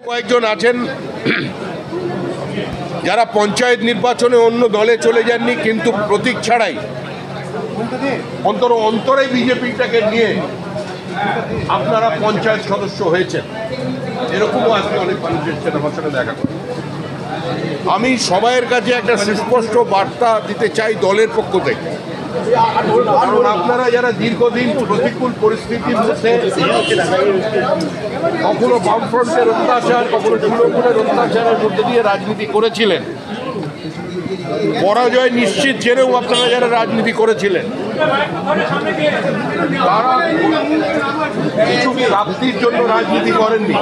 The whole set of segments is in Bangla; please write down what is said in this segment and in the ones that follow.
কয়েকজন আছেন যারা পঞ্চায়েত নির্বাচনে অন্য দলে চলে যাননি, কিন্তু প্রতীক ছাড়াই অন্তরে বিজেপিটাকে নিয়ে আপনারা পঞ্চায়েত সদস্য হয়েছেন। এরকমও আজকে অনেক মানুষ এসেছেন আমার সাথে দেখা করে। আমি সবাইয়ের কাছে একটা সুস্পষ্ট বার্তা দিতে চাই দলের পক্ষ থেকে, কারণ আপনারা যারা দীর্ঘদিন প্রতিকূল পরিস্থিতির মধ্যে কখনো বামফ্রন্টের অত্যাচার, কখনো তৃণমূলের অত্যাচারের মধ্যে দিয়ে রাজনীতি করেছিলেন, পরাজয় নিশ্চিত জেনেও আপনারা যারা রাজনীতি করেছিলেন, তারা কিছু প্রাপ্তির জন্য রাজনীতি করেননি।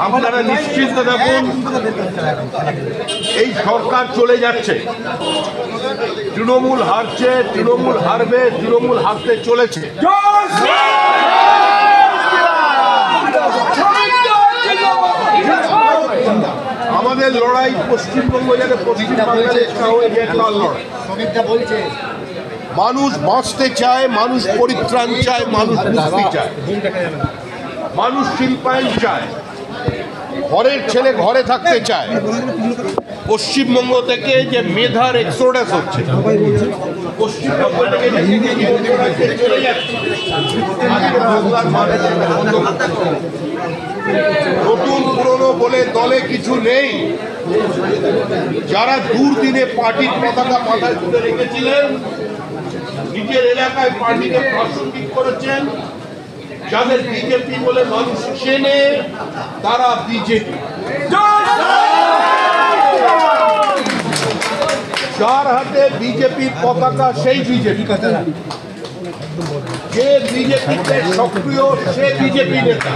আপনারা নিশ্চিন্ত থাকুন, এই সরকার চলে যাচ্ছে, তৃণমূল হারছে, তৃণমূল হারবে, তৃণমূল হারতে চলেছে। আমাদের লড়াই পশ্চিমবঙ্গ যাতে পশ্চিমবাংলাদেশ না হয়ে যায়, তার লড়াই। মানুষ বাঁচতে চায়, মানুষ পরিত্রাণ চায়, মানুষ মুক্তি চায়, মানুষ শিল্পায়ন চায়, ঘরের ছেলে ঘরে থাকতে চায়। পশ্চিমবঙ্গ থেকে যে মেধার এক্সোডাস হচ্ছে, পশ্চিমবঙ্গ থেকে চলে যাচ্ছে, নতুন পুরনো বলে দলে কিছু নেই। যারা দুর্দিনে পার্টির পতাকা মাথায় তুলে রেখেছিলেন, নিজের এলাকায় পার্টিকে প্রাসঙ্গিক করেছেন, যাদের বিজেপি বলে মানুষ চেনে, তারা বিজেপি। যার হাতে বিজেপির পতাকা সেই বিজেপি। যে বিজেপিতে সক্রিয় সে বিজেপি নেতা,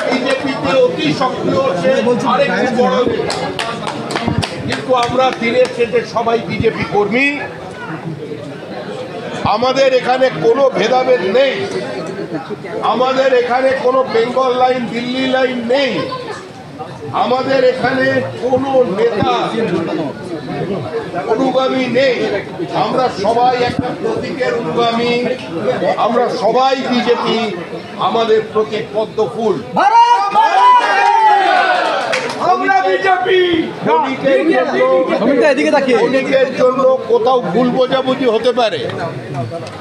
বিজেপিতে অতি সক্রিয় সে আরেকটু বড় নেতা। কিন্তু আমরা দিনের শেষে সবাই বিজেপি কর্মী। আমাদের এখানে কোনো ভেদাভেদ নেই, আমাদের এখানে কোনো বেঙ্গল লাইন দিল্লি লাইন নেই, আমাদের এখানে কোনো নেতা অনুগামী নেই। আমরা সবাই একটা প্রতীকের অনুগামী, আমরা সবাই বিজেপি। আমাদের প্রতীক পদ্ম ফুল। ক্ষণিকের জন্য কোথাও ভুল বোঝাবুঝি হতে পারে,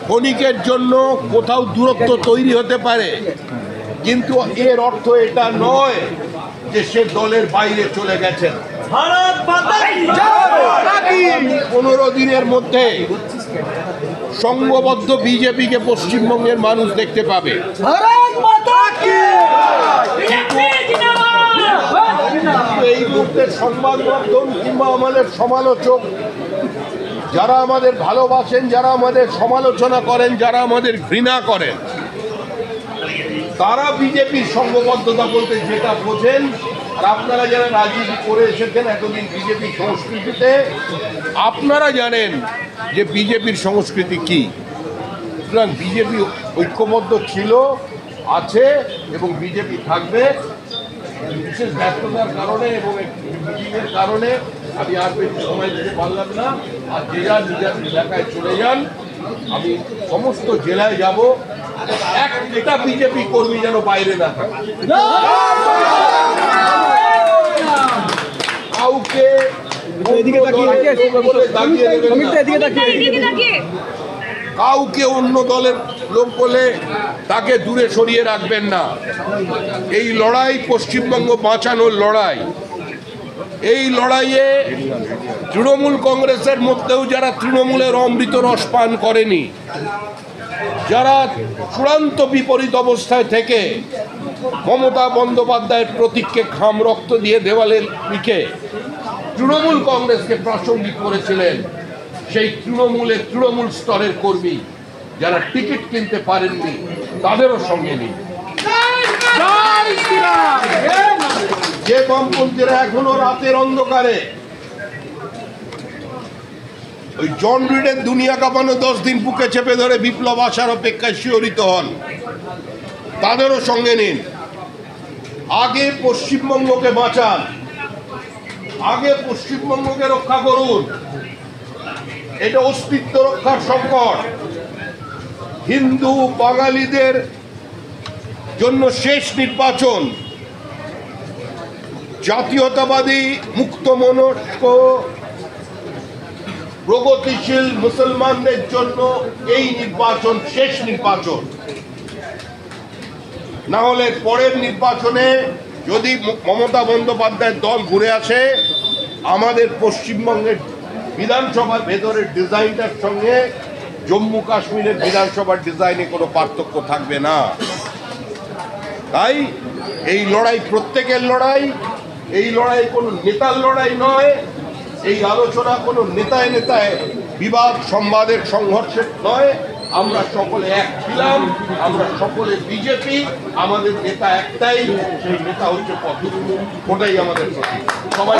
ক্ষণিকের জন্য কোথাও দূরত্ব তৈরি হতে পারে, কিন্তু এর অর্থ এটা নয় যে সে দলের বাইরে চলে গেছেন। 15 দিনের মধ্যে সংঘবদ্ধ বিজেপিকে পশ্চিমবঙ্গের মানুষ দেখতে পাবে। এই মুহূর্তে সংবাদ মাধ্যম কিংবা আমাদের সমালোচক, যারা আমাদের ভালোবাসেন, যারা আমাদের সমালোচনা করেন, যারা আমাদের ঘৃণা করেন, তারা বিজেপির সংঘবদ্ধতা বলতে যেটা বোঝেন, আর আপনারা যারা রাজনীতি করে এসেছেন এতদিন বিজেপির সংস্কৃতিতে, আপনারা জানেন যে বিজেপির সংস্কৃতি কি। সুতরাং বিজেপি ঐক্যবদ্ধ ছিল, আছে এবং বিজেপি থাকবে। বিশেষ ব্যস্ততার কারণে এবং মিটিংয়ের কারণে আমি আর বেশি সময় দিতে পারলাম না। আর যে যার নিজের এলাকায় চলে যান, আমি সমস্ত জেলায় যাব, একটা বিজেপি কর্মী যেন বাইরে না থাকে। কাউকে কাউকে অন্য দলের লোক বলে তাকে দূরে সরিয়ে রাখবেন না। এই লড়াই পশ্চিমবঙ্গ বাঁচানোর লড়াই। এই লড়াইয়ে তৃণমূল কংগ্রেসের মধ্যেও যারা তৃণমূলের অমৃত রস পান করেনি, যারা চূড়ান্ত বিপরীত অবস্থায় থেকে মমতা বন্দ্যোপাধ্যায়ের প্রতীককে ঘাম রক্ত দিয়ে দেওয়ালে লিখে তৃণমূল কংগ্রেসকে প্রাসঙ্গিক করেছিলেন, সেই তৃণমূল স্তরের কর্মী যারা টিকিট কিনতে পারেননি, তাদেরও সঙ্গে নিন। যে বামপন্থীরা এখনো রাতের অন্ধকারে ওই জন রিডের দুনিয়া কাঁপানো 10 দিন বুকে চেপে ধরে বিপ্লব আসার অপেক্ষায় শিহরিত হন, তাদেরও সঙ্গে নিন। আগে পশ্চিমবঙ্গকে বাঁচান, আগে পশ্চিমবঙ্গকে রক্ষা করুন। এটা অস্তিত্ব রক্ষার সংকট। হিন্দু বাঙালিদের জন্য শেষ নির্বাচন জাতীয়তাবাদী মুক্তমনস্ক প্রগতিশীল মুসলমানদের জন্য এই নির্বাচন শেষ নির্বাচন। না হলে পরের নির্বাচনে যদি মমতা বন্দ্যোপাধ্যায়ের দল ঘুরে আসে, আমাদের পশ্চিমবঙ্গের বিধানসভার ভেতরের ডিজাইনটার সঙ্গে জম্মু কাশ্মীরের বিধানসভার ডিজাইনে কোনো পার্থক্য থাকবে না। তাই এই লড়াই প্রত্যেকের লড়াই, এই লড়াই কোনো নেতার লড়াই নয়, এই আলোচনা কোনো নেতায় নেতায় বিবাদ সংবাদের সংঘর্ষের নয়। আমরা সকলে এক ছিলাম, আমরা সকলে বিজেপি, আমাদের নেতা একটাই, সেই নেতা হচ্ছে পদ্ম। ওটাই আমাদের প্রতীক। সবাই